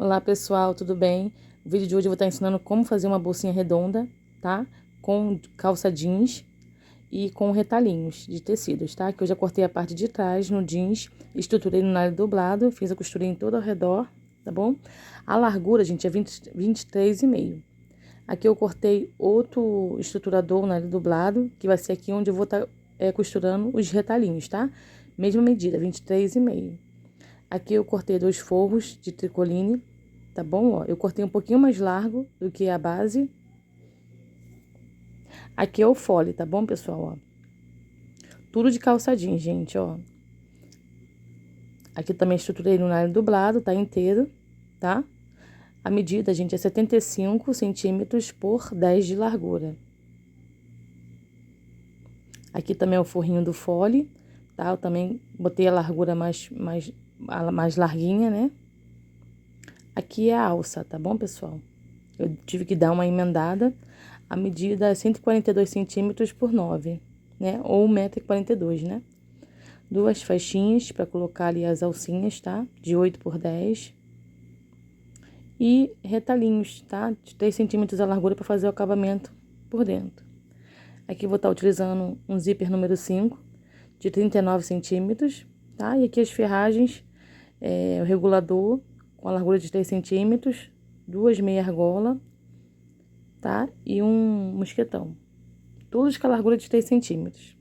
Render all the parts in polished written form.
Olá pessoal, tudo bem? No vídeo de hoje eu vou estar ensinando como fazer uma bolsinha redonda, tá? Com calça jeans e com retalhinhos de tecidos, tá? Que eu já cortei a parte de trás no jeans, estruturei no nalho dobrado, fiz a costura em todo ao redor, tá bom? A largura, gente, é 23,5. Aqui eu cortei outro estruturador no nalho dobrado, que vai ser aqui onde eu vou estar costurando os retalhinhos, tá? Mesma medida, 23,5. Aqui eu cortei 2 forros de tricoline, tá bom? Ó, eu cortei um pouquinho mais largo do que a base. Aqui é o fole, tá bom, pessoal? Ó, tudo de calça jeans, gente, ó. Aqui também estruturei no nylon dublado, tá inteiro, tá? A medida, gente, é 75 centímetros por 10 de largura. Aqui também é o forrinho do fole, tá? Eu também botei a largura mais larguinha, né? Aqui é a alça, tá bom, pessoal? Eu tive que dar uma emendada. A medida é 142 centímetros por 9, né? Ou 1,42 m, né? 2 faixinhas para colocar ali as alcinhas, tá? De 8 por 10. E retalhinhos, tá? De 3 centímetros a largura para fazer o acabamento por dentro. Aqui eu vou estar utilizando um zíper número 5, de 39 centímetros, tá? E aqui as ferragens, o regulador com a largura de 3 centímetros, 2 meia argola, tá? E um mosquetão. Tudo com a largura de 3 centímetros.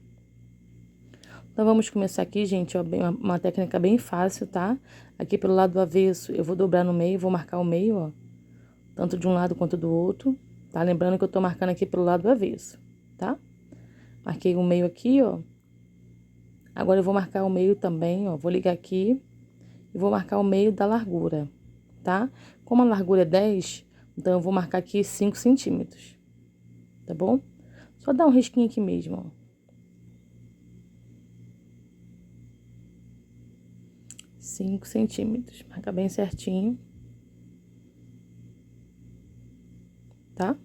Então, vamos começar aqui, gente, ó, uma técnica bem fácil, tá? Aqui pelo lado do avesso, eu vou dobrar no meio, vou marcar o meio, ó. Tanto de um lado quanto do outro, tá? Lembrando que eu tô marcando aqui pelo lado do avesso, tá? Marquei o meio aqui, ó. Agora eu vou marcar o meio também, ó. Vou ligar aqui e vou marcar o meio da largura, tá? Como a largura é 10, então eu vou marcar aqui 5 centímetros, tá bom? Só dar um risquinho aqui mesmo, ó. 5 centímetros, marca bem certinho, tá?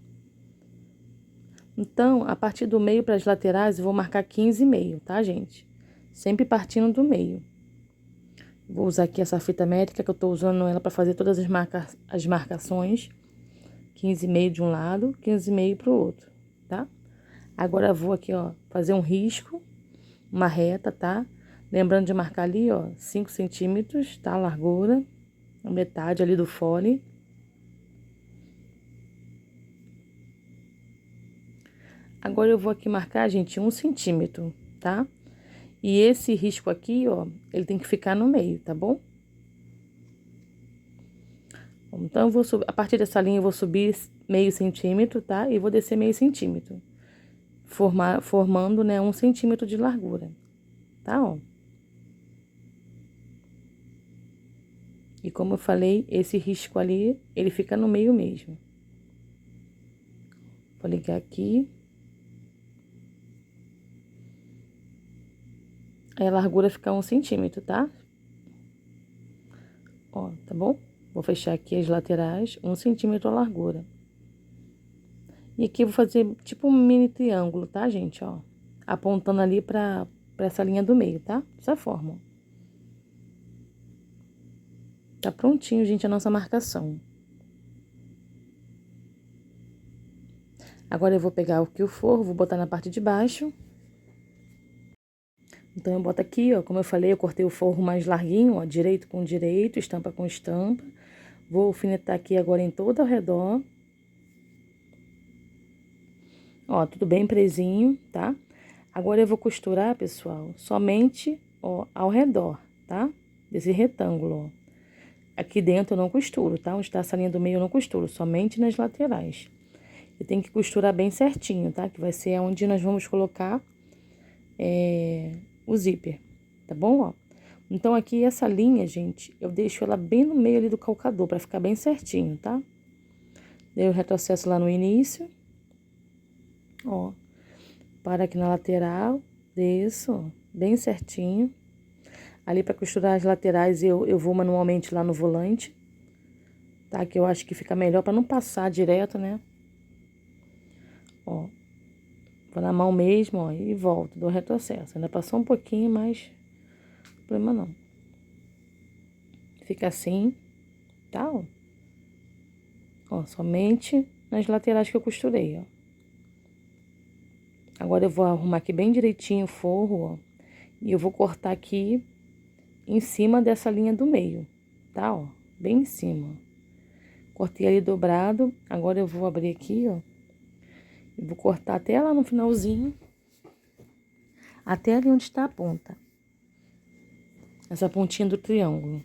Então, a partir do meio para as laterais, eu vou marcar 15,5, tá, gente? Sempre partindo do meio. Vou usar aqui essa fita métrica, que eu tô usando ela para fazer todas as marcações. 15,5 de um lado, 15,5 pro outro, tá? Agora eu vou aqui, ó, fazer um risco, uma reta, tá? Lembrando de marcar ali, ó, 5 centímetros, tá? A largura, a metade ali do fole. Agora eu vou aqui marcar, gente, 1 centímetro, tá? E esse risco aqui, ó, ele tem que ficar no meio, tá bom? Então, eu vou subir, a partir dessa linha eu vou subir meio centímetro, tá? E vou descer meio centímetro, formando, né, 1 centímetro de largura, tá, ó? E como eu falei, esse risco ali, ele fica no meio mesmo. Vou ligar aqui. Aí a largura fica 1 centímetro, tá? Ó, tá bom? Vou fechar aqui as laterais, 1 centímetro a largura. E aqui eu vou fazer tipo um mini triângulo, tá, gente? Ó, apontando ali pra essa linha do meio, tá? Dessa forma. Tá prontinho, gente, a nossa marcação. Agora eu vou pegar aqui o forro, vou botar na parte de baixo. Então, eu boto aqui, ó, como eu falei, eu cortei o forro mais larguinho, ó, direito com direito, estampa com estampa. Vou alfinetar aqui agora em todo ao redor. Ó, tudo bem presinho, tá? Agora eu vou costurar, pessoal, somente, ó, ao redor, tá? Desse retângulo, ó. Aqui dentro eu não costuro, tá? Onde tá essa linha do meio eu não costuro, somente nas laterais. E tem que costurar bem certinho, tá? Que vai ser onde nós vamos colocar o zíper, tá bom, ó? Então, aqui essa linha, gente, eu deixo ela bem no meio ali do calcador, pra ficar bem certinho, tá? Daí eu retrocesso lá no início, ó. Para aqui na lateral, desço, ó, bem certinho. Ali pra costurar as laterais eu vou manualmente lá no volante, tá? Que eu acho que fica melhor pra não passar direto, né? Ó. Vou na mão mesmo, ó, e volto, dou retrocesso. Ainda passou um pouquinho, mas não tem problema não. Fica assim, tá, ó. Ó, somente nas laterais que eu costurei, ó. Agora eu vou arrumar aqui bem direitinho o forro, ó. E eu vou cortar aqui em cima dessa linha do meio, tá, ó? Bem em cima. Cortei ali dobrado, agora eu vou abrir aqui, ó. E vou cortar até lá no finalzinho, até ali onde está a ponta. Essa pontinha do triângulo.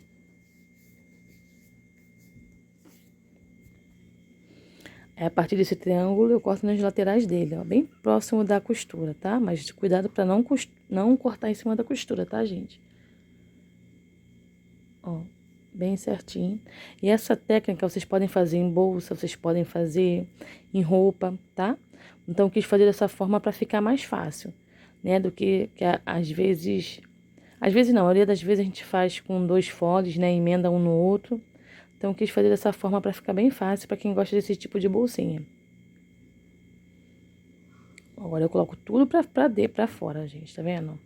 A partir desse triângulo, eu corto nas laterais dele, ó, bem próximo da costura, tá? Mas cuidado para não cortar em cima da costura, tá, gente? Ó, bem certinho. E essa técnica vocês podem fazer em bolsa, vocês podem fazer em roupa, tá? Então, eu quis fazer dessa forma para ficar mais fácil, né? Do que às vezes... Às vezes não, a maioria das vezes a gente faz com 2 foles, né? Emenda um no outro. Então, eu quis fazer dessa forma para ficar bem fácil para quem gosta desse tipo de bolsinha. Agora eu coloco tudo pra fora, gente, tá vendo?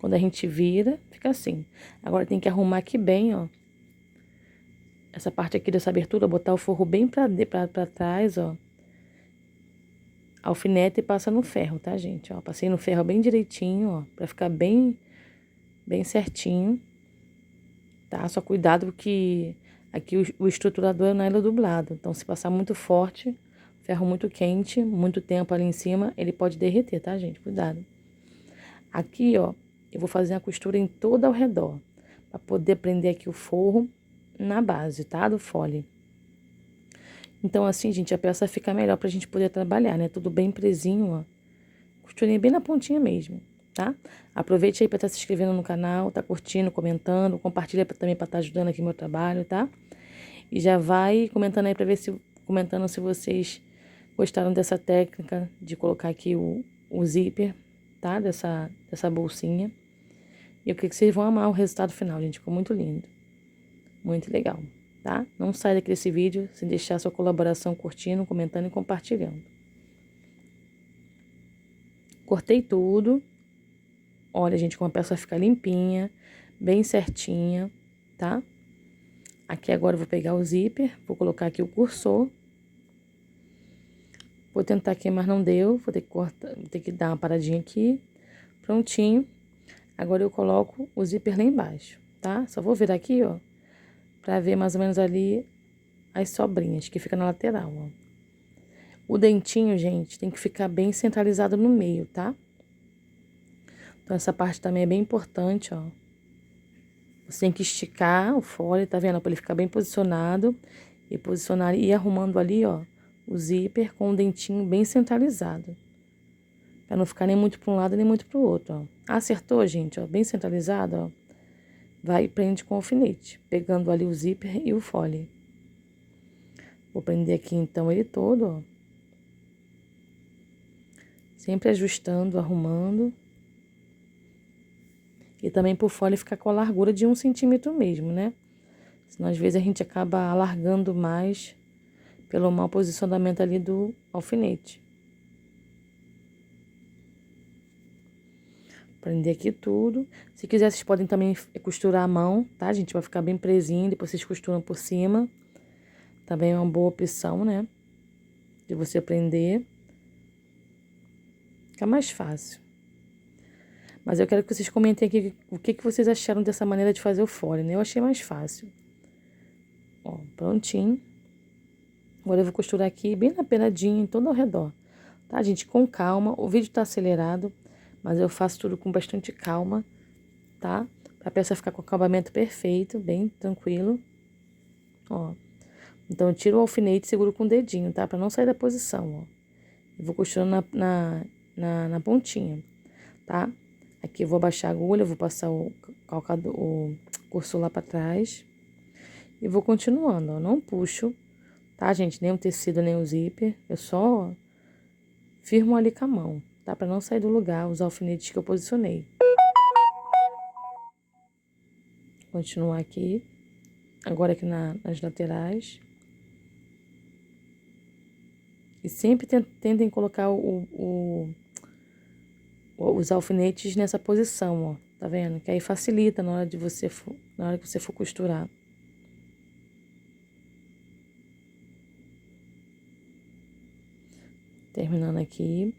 Quando a gente vira, fica assim. Agora tem que arrumar aqui bem, ó. Essa parte aqui dessa abertura, botar o forro bem pra trás, ó. Alfineta e passa no ferro, tá, gente? Ó, passei no ferro bem direitinho, ó, pra ficar bem certinho, tá? Só cuidado que aqui o estruturador é nylon dublado. Então, se passar muito forte, ferro muito quente, muito tempo ali em cima, ele pode derreter, tá, gente? Cuidado. Aqui, ó, eu vou fazer a costura em todo ao redor, para poder prender aqui o forro na base, tá, do fole. Então, assim, gente, a peça fica melhor pra gente poder trabalhar, né? Tudo bem presinho, ó. Costurei bem na pontinha mesmo, tá? Aproveite aí pra estar se inscrevendo no canal, tá curtindo, comentando, compartilha também pra estar ajudando aqui meu trabalho, tá? E já vai comentando aí pra ver comentando se vocês gostaram dessa técnica de colocar aqui o zíper, tá? Dessa bolsinha. E eu creio que vocês vão amar o resultado final, gente. Ficou muito lindo. Muito legal, tá? Não sai daqui desse vídeo sem deixar sua colaboração curtindo, comentando e compartilhando. Cortei tudo. Olha, gente, como a peça fica limpinha, bem certinha, tá? Aqui agora eu vou pegar o zíper, vou colocar aqui o cursor. Vou tentar aqui, mas não deu. Vou ter que cortar, vou ter que dar uma paradinha aqui. Prontinho. Agora eu coloco o zíper lá embaixo, tá? Só vou virar aqui, ó, pra ver mais ou menos ali as sobrinhas que fica na lateral, ó. O dentinho, gente, tem que ficar bem centralizado no meio, tá? Então, essa parte também é bem importante, ó. Você tem que esticar o fole, tá vendo? Pra ele ficar bem posicionado. E posicionar e ir arrumando ali, ó, o zíper com o dentinho bem centralizado. Pra não ficar nem muito pra um lado, nem muito pro outro, ó. Acertou, gente, ó, bem centralizado, ó. Vai e prende com alfinete, pegando ali o zíper e o fole. Vou prender aqui, então, ele todo, ó. Sempre ajustando, arrumando. E também por fole ficar com a largura de 1 centímetro mesmo, né? Senão, às vezes, a gente acaba alargando mais pelo mau posicionamento ali do alfinete. Prender aqui tudo. Se quiser, vocês podem também costurar a mão, tá, gente? Vai ficar bem presinho, depois vocês costuram por cima. Também é uma boa opção, né? De você prender. Fica mais fácil. Mas eu quero que vocês comentem aqui o que vocês acharam dessa maneira de fazer o fole, né? Eu achei mais fácil. Ó, prontinho. Agora eu vou costurar aqui bem na penadinha, todo ao redor. Tá, gente? Com calma. O vídeo tá acelerado, mas eu faço tudo com bastante calma, tá? Pra peça ficar com o acabamento perfeito, bem tranquilo. Ó. Então, eu tiro o alfinete e seguro com o dedinho, tá? Pra não sair da posição, ó. Eu vou costurando na pontinha, tá? Aqui eu vou abaixar a agulha, vou passar o cursor lá pra trás. E vou continuando, ó. Não puxo, tá, gente? Nem o tecido, nem o zíper. Eu só firmo ali com a mão, tá? Pra não sair do lugar os alfinetes que eu posicionei. Continuar aqui. Agora aqui nas laterais. E sempre tentem colocar os alfinetes nessa posição, ó. Tá vendo? Que aí facilita na hora que você for costurar. Terminando aqui.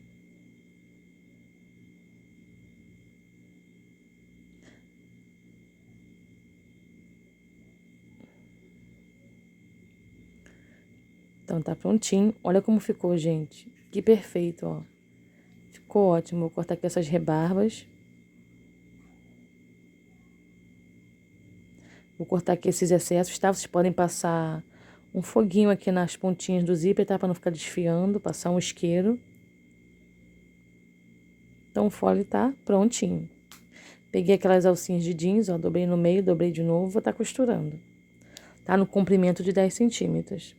Então, tá prontinho. Olha como ficou, gente. Que perfeito, ó. Ficou ótimo. Vou cortar aqui essas rebarbas. Vou cortar aqui esses excessos, tá? Vocês podem passar um foguinho aqui nas pontinhas do zíper, tá? Pra não ficar desfiando. Passar um isqueiro. Então, o fole tá prontinho. Peguei aquelas alcinhas de jeans, ó. Dobrei no meio, dobrei de novo. Vou tá costurando. Tá? No comprimento de 10 centímetros.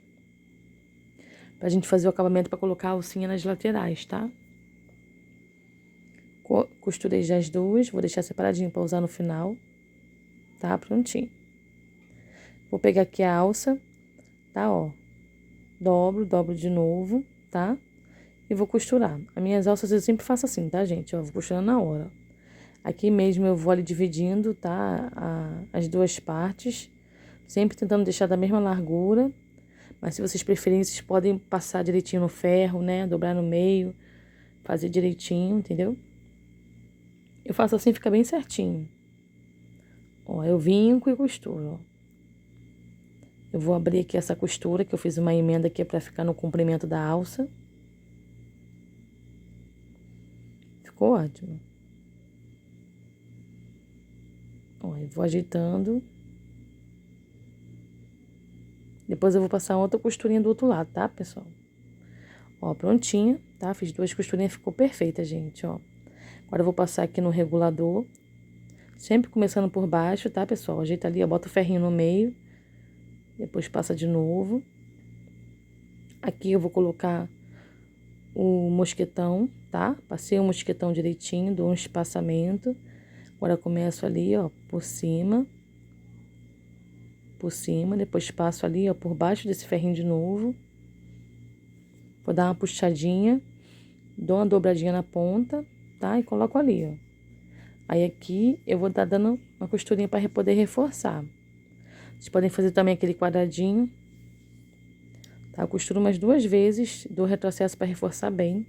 Pra gente fazer o acabamento pra colocar a alcinha nas laterais, tá? Costurei já as duas. Vou deixar separadinho pra usar no final. Tá? Prontinho. Vou pegar aqui a alça, tá? Ó. Dobro de novo, tá? E vou costurar. As minhas alças eu sempre faço assim, tá, gente? Ó, vou costurando na hora. Aqui mesmo eu vou ali dividindo, tá? As duas partes. Sempre tentando deixar da mesma largura. Mas se vocês preferirem, vocês podem passar direitinho no ferro, né? Dobrar no meio, fazer direitinho, entendeu? Eu faço assim, fica bem certinho. Ó, eu vinco e costuro, ó. Eu vou abrir aqui essa costura, que eu fiz uma emenda aqui pra ficar no comprimento da alça. Ficou ótimo. Ó, eu vou ajeitando. Depois eu vou passar outra costurinha do outro lado, tá, pessoal? Ó, prontinha, tá? Fiz duas costurinhas, ficou perfeita, gente, ó. Agora eu vou passar aqui no regulador. Sempre começando por baixo, tá, pessoal? Ajeita ali, ó, bota o ferrinho no meio. Depois passa de novo. Aqui eu vou colocar o mosquetão, tá? Passei o mosquetão direitinho, dou um espaçamento. Agora eu começo ali, ó, por cima, depois passo ali, ó, por baixo desse ferrinho de novo. Vou dar uma puxadinha, dou uma dobradinha na ponta, tá? E coloco ali, ó. Aí aqui eu vou estar dando uma costurinha para poder reforçar. Vocês podem fazer também aquele quadradinho, tá? Eu costuro umas 2 vezes, dou retrocesso para reforçar bem.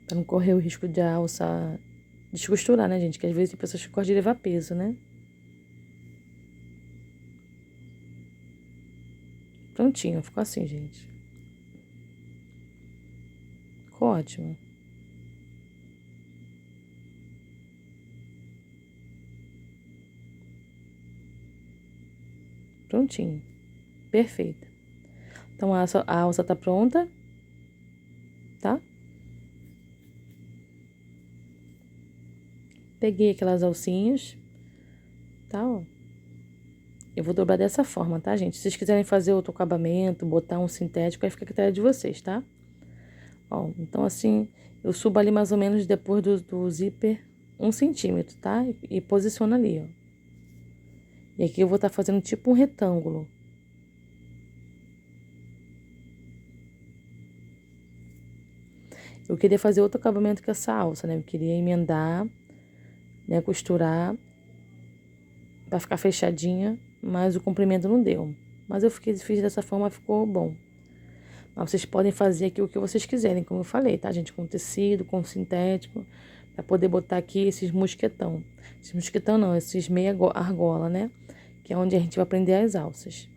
Pra não correr o risco de a alça descosturar, né, gente? Que às vezes tem pessoas que gostam de levar peso, né? Prontinho, ficou assim, gente. Ficou ótimo. Prontinho. Perfeita. Então, a alça tá pronta, tá? Peguei aquelas alcinhas, tá, ó. Eu vou dobrar dessa forma, tá, gente? Se vocês quiserem fazer outro acabamento, botar um sintético, aí fica a critério de vocês, tá? Ó, então assim, eu subo ali mais ou menos depois do zíper 1 centímetro, tá? E posiciono ali, ó. E aqui eu vou estar fazendo tipo um retângulo. Eu queria fazer outro acabamento com essa alça, né? Eu queria emendar, né? Costurar pra ficar fechadinha, mas o comprimento não deu. Mas eu fiz dessa forma, ficou bom. Mas vocês podem fazer aqui o que vocês quiserem, como eu falei, tá, gente? Com tecido, com sintético, pra poder botar aqui esses mosquetão. Esses mosquetão não, esses meia argola, né? Que é onde a gente vai prender as alças.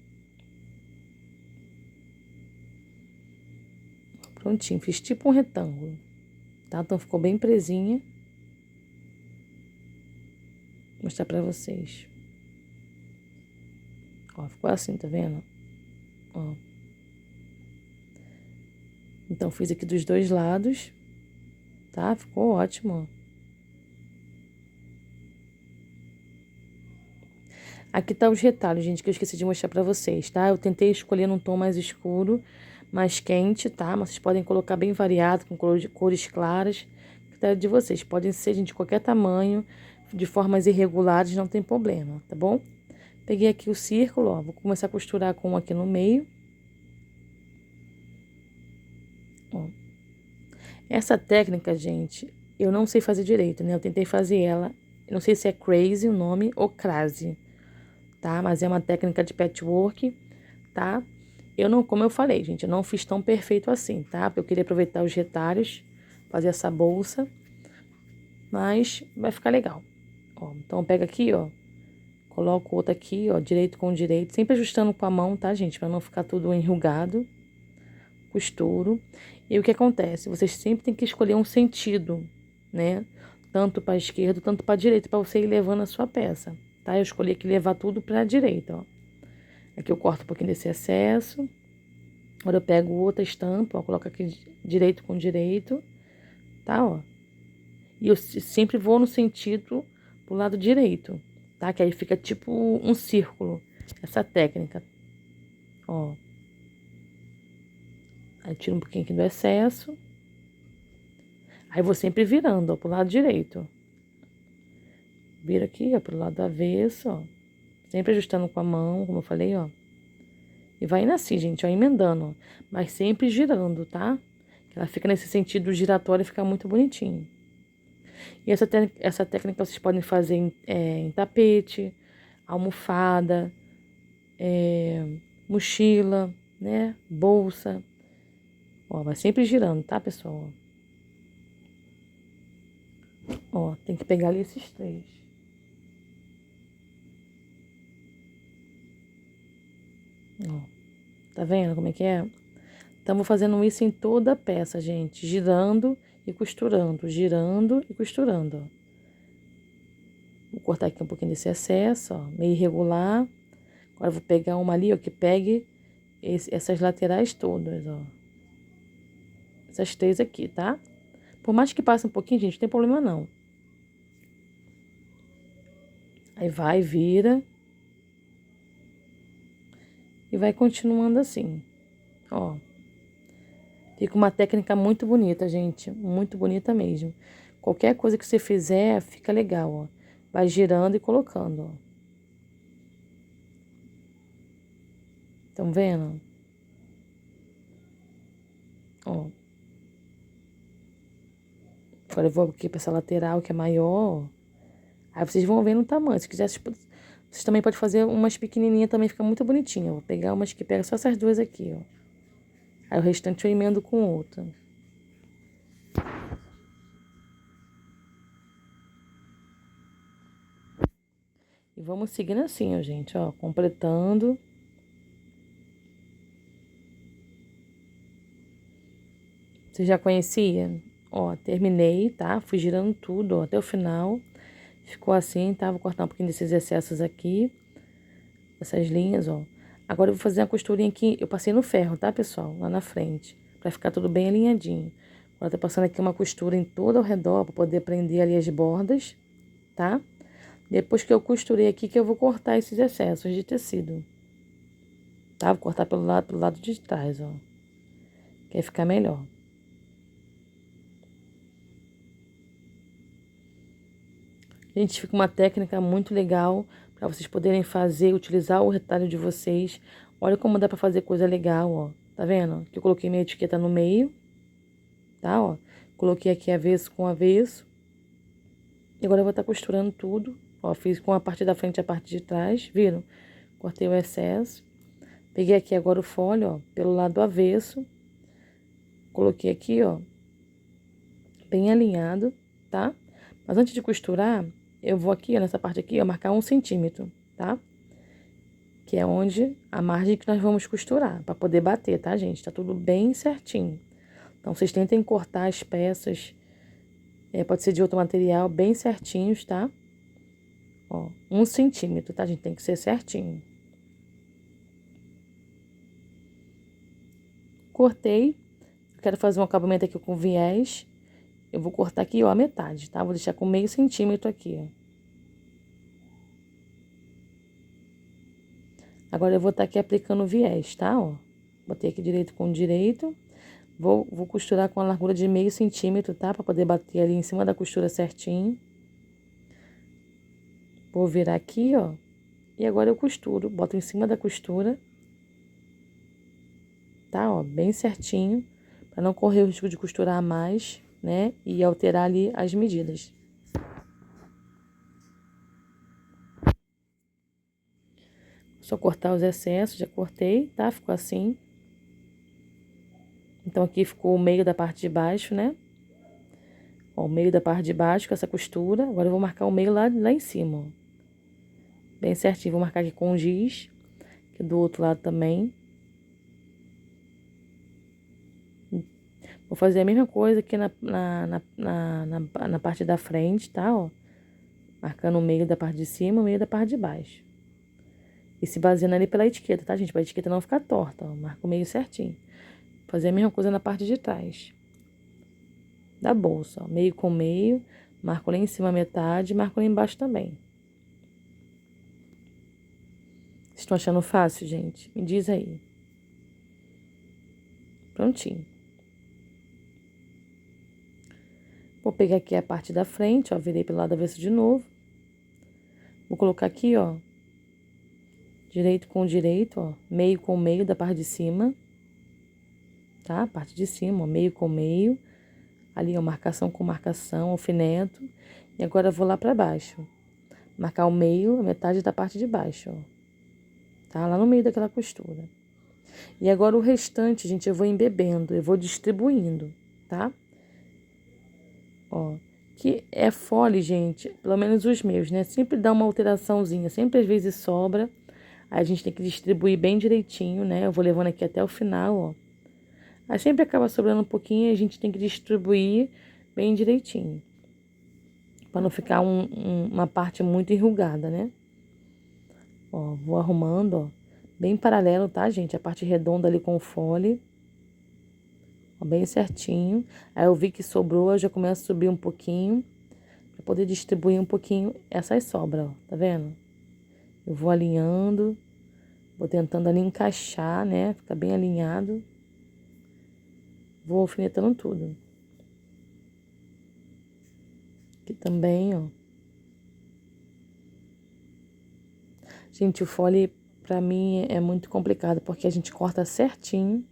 Prontinho, fiz tipo um retângulo, tá? Então ficou bem presinha. Vou mostrar pra vocês. Ó, ficou assim, tá vendo? Ó. Então, fiz aqui dos dois lados, tá? Ficou ótimo, ó. Aqui tá os retalhos, gente, que eu esqueci de mostrar pra vocês, tá? Eu tentei escolher num tom mais escuro, mais quente, tá? Mas vocês podem colocar bem variado, com cores claras, que tá de vocês. Podem ser, gente, de qualquer tamanho, de formas irregulares, não tem problema, tá bom? Peguei aqui o círculo, ó, vou começar a costurar com um aqui no meio. Ó. Essa técnica, gente, eu não sei fazer direito, né? Eu tentei fazer ela, eu não sei se é crazy o nome ou crase, tá? Mas é uma técnica de patchwork, tá? Eu não, como eu falei, gente, eu não fiz tão perfeito assim, tá? Porque eu queria aproveitar os retalhos, fazer essa bolsa, mas vai ficar legal. Ó, então pega aqui, ó, coloco outra aqui, ó, direito com direito, sempre ajustando com a mão, tá, gente? Pra não ficar tudo enrugado. Costuro. E o que acontece? Vocês sempre têm que escolher um sentido, né? Tanto para a esquerda, tanto para a direita, para você ir levando a sua peça, tá? Eu escolhi aqui levar tudo para a direita, ó. Aqui eu corto um pouquinho desse excesso. Agora eu pego outra estampa, ó, coloco aqui direito com direito, tá, ó. E eu sempre vou no sentido pro lado direito, tá? Que aí fica tipo um círculo, essa técnica, ó. Aí tiro um pouquinho aqui do excesso. Aí vou sempre virando, ó, pro lado direito. Vira aqui, ó, pro lado avesso, ó. Sempre ajustando com a mão, como eu falei, ó. E vai indo assim, gente, ó, emendando, ó. Mas sempre girando, tá? Que ela fica nesse sentido giratório e fica muito bonitinho. E essa técnica vocês podem fazer em tapete, almofada, mochila, né? Bolsa. Ó, vai sempre girando, tá, pessoal? Ó, tem que pegar ali esses três. Ó, tá vendo como é que é? Estamos fazendo isso em toda a peça, gente. Girando e costurando, girando e costurando, ó. Vou cortar aqui um pouquinho desse excesso, ó, meio irregular. Agora eu vou pegar uma ali, ó, que pegue essas laterais todas, ó. Essas três aqui, tá? Por mais que passe um pouquinho, gente, não tem problema não. Aí vai, vira. E vai continuando assim, ó. Fica uma técnica muito bonita, gente. Muito bonita mesmo. Qualquer coisa que você fizer, fica legal, ó. Vai girando e colocando, ó. Estão vendo? Ó. Agora eu vou aqui pra essa lateral que é maior, ó. Aí vocês vão vendo o tamanho. Se quiser, vocês também podem fazer umas pequenininhas, também fica muito bonitinha. Vou pegar umas que pega só essas duas aqui, ó. Aí o restante eu emendo com outra. E vamos seguindo assim, ó, gente, ó. Completando. Você já conhecia? Ó, terminei, tá? Fui girando tudo, ó, até o final. Ficou assim, tá? Vou cortar um pouquinho desses excessos aqui. Essas linhas, ó. Agora eu vou fazer uma costurinha aqui. Eu passei no ferro, tá, pessoal? Lá na frente. Pra ficar tudo bem alinhadinho. Agora tô passando aqui uma costura em todo ao redor pra poder prender ali as bordas, tá? Depois que eu costurei aqui, que eu vou cortar esses excessos de tecido. Tá? Vou cortar pelo lado de trás, ó. Que aí fica melhor. Gente, fica uma técnica muito legal para vocês poderem fazer, utilizar o retalho de vocês. Olha como dá para fazer coisa legal, ó. Tá vendo? Que eu coloquei minha etiqueta no meio, tá, ó. Coloquei aqui avesso com avesso. E agora eu vou estar costurando tudo. Ó, fiz com a parte da frente e a parte de trás, viram? Cortei o excesso. Peguei aqui agora o folho, ó, pelo lado avesso. Coloquei aqui, ó, bem alinhado, tá? Mas antes de costurar, eu vou aqui, ó, nessa parte aqui, ó, marcar 1 centímetro, tá? Que é onde a margem que nós vamos costurar, para poder bater, tá, gente? Tá tudo bem certinho. Então, vocês tentem cortar as peças, pode ser de outro material, bem certinhos, tá? Ó, 1 centímetro, tá, gente? Tem que ser certinho. Cortei. Quero fazer um acabamento aqui com viés. Eu vou cortar aqui, ó, a metade, tá? Vou deixar com meio centímetro aqui, ó. Agora eu vou estar aqui aplicando viés, tá? Ó, botei aqui direito com direito. Vou costurar com a largura de meio centímetro, tá? Pra poder bater ali em cima da costura certinho. Vou virar aqui, ó. E agora eu costuro. Boto em cima da costura. Tá? Ó, bem certinho. Pra não correr o risco de costurar mais, né? E alterar ali as medidas. Só cortar os excessos. Já cortei, tá? Ficou assim. Então, aqui ficou o meio da parte de baixo, né? Ó, o meio da parte de baixo com essa costura. Agora eu vou marcar o meio lá em cima, ó. Bem certinho. Vou marcar aqui com giz, aqui do outro lado também. Vou fazer a mesma coisa aqui na parte da frente, tá? Ó, marcando o meio da parte de cima, o meio da parte de baixo. E se baseando ali pela etiqueta, tá, gente? Pra etiqueta não ficar torta, ó. Marca o meio certinho. Fazer a mesma coisa na parte de trás da bolsa, ó. Meio com meio. Marco lá em cima a metade, marco lá embaixo também. Vocês estão achando fácil, gente? Me diz aí. Prontinho. Vou pegar aqui a parte da frente, ó, virei pelo lado avesso de novo. Vou colocar aqui, ó, direito com direito, ó, meio com meio da parte de cima, tá? Parte de cima, ó, meio com meio. Ali, ó, marcação com marcação, alfineto. E agora eu vou lá pra baixo. Marcar o meio, a metade da parte de baixo, ó. Tá? Lá no meio daquela costura. E agora o restante, gente, eu vou embebendo, eu vou distribuindo, tá? Ó, que é fole, gente, pelo menos os meus, né? Sempre dá uma alteraçãozinha, sempre às vezes sobra. Aí a gente tem que distribuir bem direitinho, né? Eu vou levando aqui até o final, ó. Aí sempre acaba sobrando um pouquinho e a gente tem que distribuir bem direitinho. Pra não ficar uma parte muito enrugada, né? Ó, vou arrumando, ó. Bem paralelo, tá, gente? A parte redonda ali com o fole. Ó, bem certinho. Aí eu vi que sobrou, eu já começo a subir um pouquinho. Pra poder distribuir um pouquinho essas sobras, ó. Tá vendo? Eu vou alinhando. Vou tentando ali encaixar, né? Fica bem alinhado. Vou alfinetando tudo. Aqui também, ó. Gente, o fole pra mim é muito complicado, porque a gente corta certinho.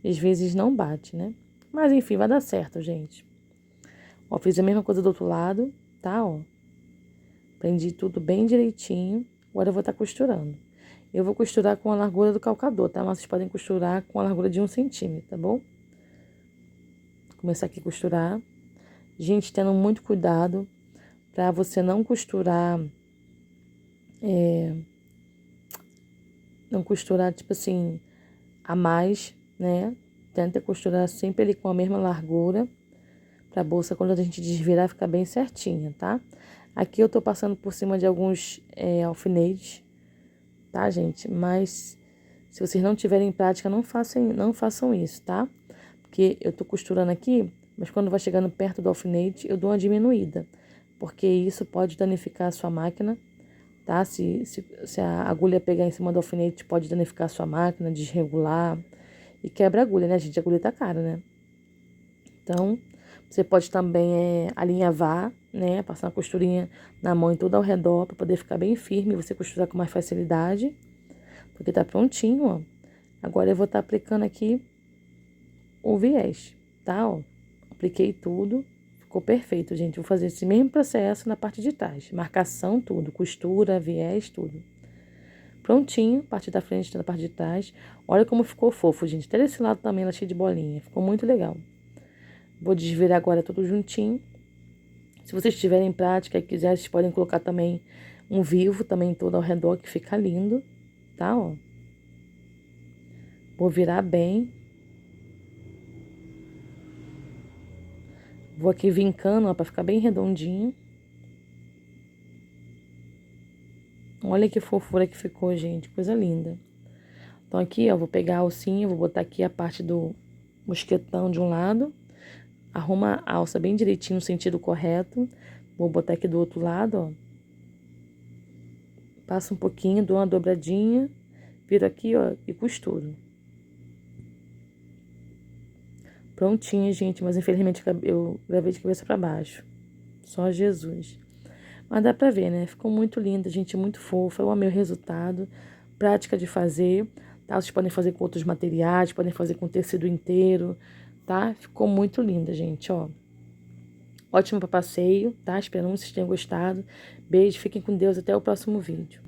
E às vezes não bate, né? Mas enfim, vai dar certo, gente. Ó, fiz a mesma coisa do outro lado, tá? Ó. Prendi tudo bem direitinho. Agora eu vou estar costurando. Eu vou costurar com a largura do calcador, tá? Mas vocês podem costurar com a largura de 1 centímetro, tá bom? Vou começar aqui a costurar. Gente, tendo muito cuidado pra você não costurar... não costurar, tipo assim, a mais, né? Tenta costurar sempre ali com a mesma largura. Pra bolsa, quando a gente desvirar, ficar bem certinha, tá? Aqui eu tô passando por cima de alguns alfinetes, tá, gente? Mas se vocês não tiverem prática, não façam isso, tá? Porque eu tô costurando aqui, mas quando vai chegando perto do alfinete, eu dou uma diminuída. Porque isso pode danificar a sua máquina, tá? Se a agulha pegar em cima do alfinete, pode danificar a sua máquina, desregular. E quebra a agulha, né, gente? A agulha tá cara, né? Então, você pode também alinhavar, né? Passar uma costurinha na mão e tudo ao redor para poder ficar bem firme e você costurar com mais facilidade. Porque tá prontinho, ó. Agora eu vou estar aplicando aqui o viés, tá? Ó, apliquei tudo. Ficou perfeito, gente. Vou fazer esse mesmo processo na parte de trás. Marcação, tudo. Costura, viés, tudo. Prontinho, parte da frente, da parte de trás. Olha como ficou fofo, gente. Até desse lado também ela cheia de bolinha. Ficou muito legal. Vou desvirar agora tudo juntinho. Se vocês tiverem prática e quiserem, vocês podem colocar também um vivo também todo ao redor, que fica lindo, tá? Ó. Vou virar bem. Vou aqui vincando, ó, pra ficar bem redondinho. Olha que fofura que ficou, gente. Coisa linda. Então aqui, ó, vou pegar a alcinha, vou botar aqui a parte do mosquetão de um lado. Arruma a alça bem direitinho no sentido correto. Vou botar aqui do outro lado, ó. Passo um pouquinho, dou uma dobradinha. Viro aqui, ó, e costuro. Prontinho, gente. Mas infelizmente eu gravei de cabeça pra baixo. Só Jesus. Mas dá pra ver, né? Ficou muito linda, gente. Muito fofa. Eu amei o resultado. Prática de fazer, tá? Vocês podem fazer com outros materiais, podem fazer com tecido inteiro, tá? Ficou muito linda, gente, ó. Ótimo para passeio, tá? Esperamos que vocês tenham gostado. Beijo, fiquem com Deus, até o próximo vídeo.